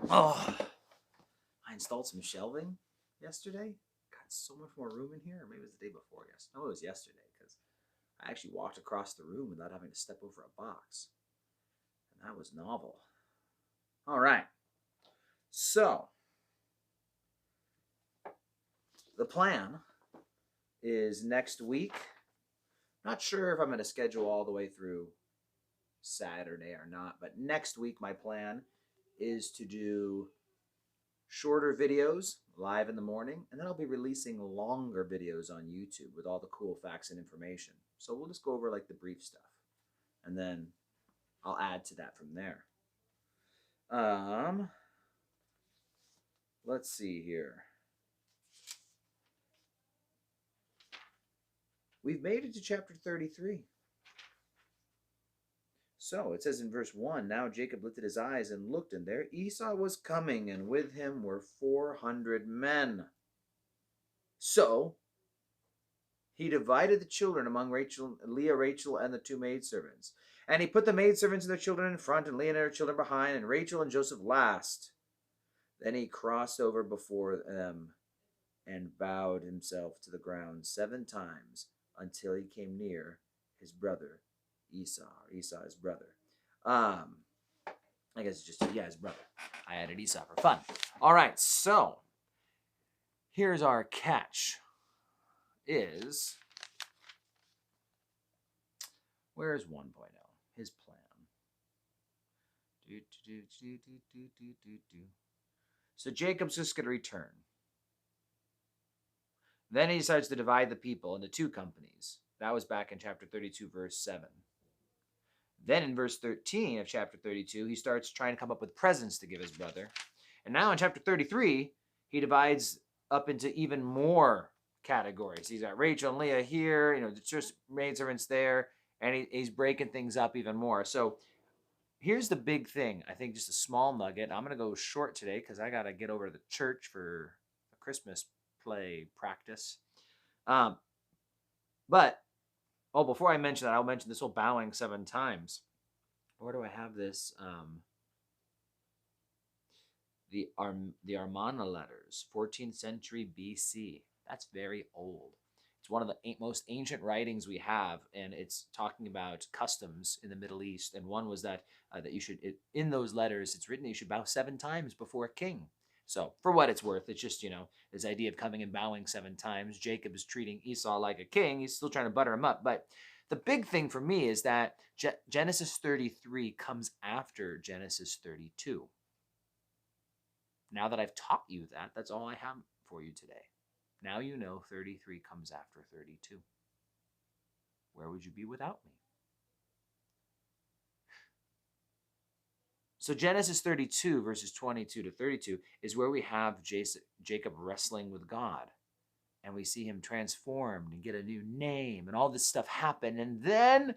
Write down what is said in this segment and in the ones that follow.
Oh, I installed some shelving yesterday. Got so much more room in here. Or maybe it was the day before. Yes, no, it was yesterday because I actually walked across the room without having to step over a box, and that was novel. All right, so the plan is next week. Not sure if I'm going to schedule all the way through Saturday or not, but next week my plan is to do shorter videos live in the morning, and then I'll be releasing longer videos on YouTube with all the cool facts and information. So we'll just go over like the brief stuff, and then I'll add to that from there. Let's see here. We've made it to chapter 33. So it says in verse 1, now Jacob lifted his eyes and looked, and there Esau was coming, and with him were 400 men. So he divided the children among Leah, Rachel, and the two maidservants. And he put the maidservants and their children in front, and Leah and her children behind, and Rachel and Joseph last. Then he crossed over before them and bowed himself to the ground 7 times until he came near his brother Esau, or Esau his brother. I guess it's just, his brother. I added Esau for fun. All right, so here's our catch. Where's 1.0? His plan. So Jacob's just going to return. Then he decides to divide the people into 2 companies. That was back in chapter 32, verse 7. Then in verse 13 of chapter 32, he starts trying to come up with presents to give his brother. And now in chapter 33, he divides up into even more categories. He's got Rachel and Leah here, just maidservants there, and he's breaking things up even more. So here's the big thing. I think just a small nugget. I'm going to go short today because I got to get over to the church for a Christmas play practice. Before I mention that, I'll mention this whole bowing 7 times. Where do I have this? The Amarna letters, 14th century BC. That's very old. It's one of the most ancient writings we have, and it's talking about customs in the Middle East. And one was that you should, in those letters, it's written that you should bow 7 times before a king. So for what it's worth, it's just, this idea of coming and bowing 7 times. Jacob is treating Esau like a king. He's still trying to butter him up. But the big thing for me is that Genesis 33 comes after Genesis 32. Now that I've taught you that, that's all I have for you today. Now you know 33 comes after 32. Where would you be without me? So Genesis 32, verses 22 to 32, is where we have Jacob wrestling with God. And we see him transformed and get a new name and all this stuff happen. And then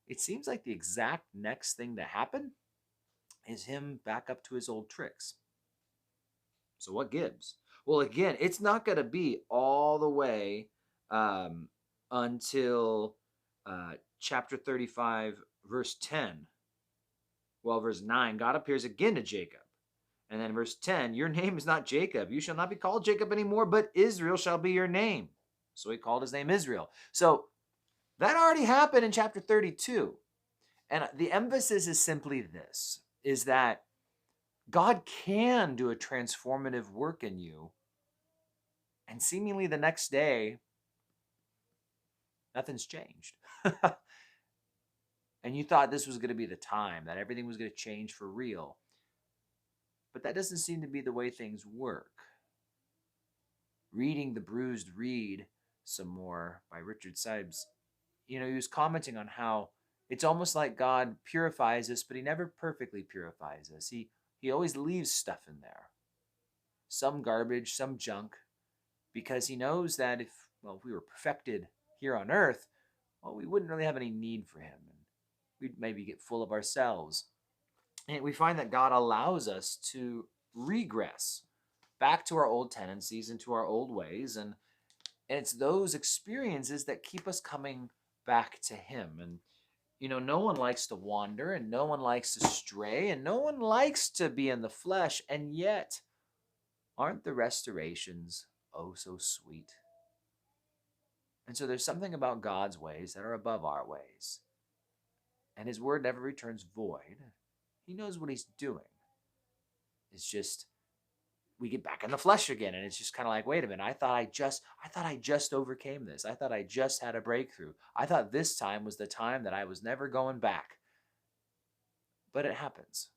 it seems like the exact next thing to happen is him back up to his old tricks. So what gives? Well, again, it's not going to be all the way until chapter 35, verse 10. Well, verse 9, God appears again to Jacob. And then verse 10, your name is not Jacob. You shall not be called Jacob anymore, but Israel shall be your name. So he called his name Israel. So that already happened in chapter 32. And the emphasis is simply this, is that God can do a transformative work in you. And seemingly the next day, nothing's changed. And you thought this was going to be the time, that everything was going to change for real. But that doesn't seem to be the way things work. Reading The Bruised Reed some more by Richard Sibbes, he was commenting on how it's almost like God purifies us, but he never perfectly purifies us. He always leaves stuff in there. Some garbage, some junk, because he knows that if we were perfected here on earth, we wouldn't really have any need for him. And we'd maybe get full of ourselves. And we find that God allows us to regress back to our old tendencies and to our old ways. And it's those experiences that keep us coming back to him. And No one likes to wander and no one likes to stray and no one likes to be in the flesh. And yet, aren't the restorations oh so sweet? And so there's something about God's ways that are above our ways. And his word never returns void. He knows what he's doing. It's just we get back in the flesh again, and it's just kind of like, wait a minute, I thought I just overcame this. I thought I just had a breakthrough. I thought this time was the time that I was never going back. But it happens.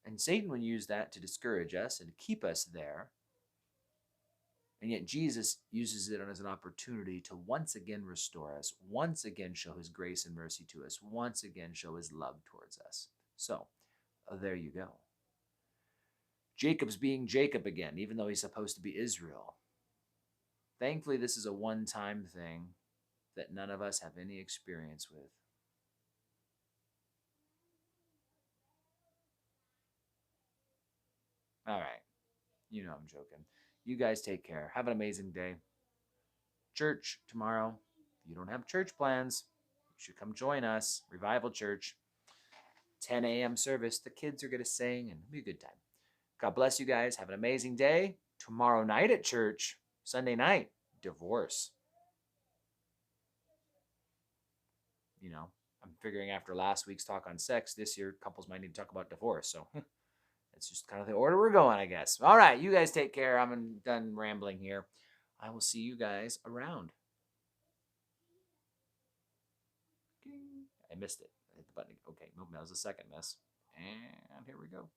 And Satan would use that to discourage us and keep us there. And yet Jesus uses it as an opportunity to once again restore us, once again show his grace and mercy to us, once again show his love towards us. So, there you go. Jacob's being Jacob again, even though he's supposed to be Israel. Thankfully, this is a one-time thing that none of us have any experience with. All right. I'm joking. You guys take care. Have an amazing day. Church tomorrow. If you don't have church plans, you should come join us. Revival Church. 10 a.m. service. The kids are going to sing and it'll be a good time. God bless you guys. Have an amazing day. Tomorrow night at church, Sunday night, divorce. I'm figuring after last week's talk on sex, this year couples might need to talk about divorce. So it's just kind of the order we're going, I guess. All right, you guys take care. I'm done rambling here. I will see you guys around. I missed it. I hit the button. Okay, that was the second miss. And here we go.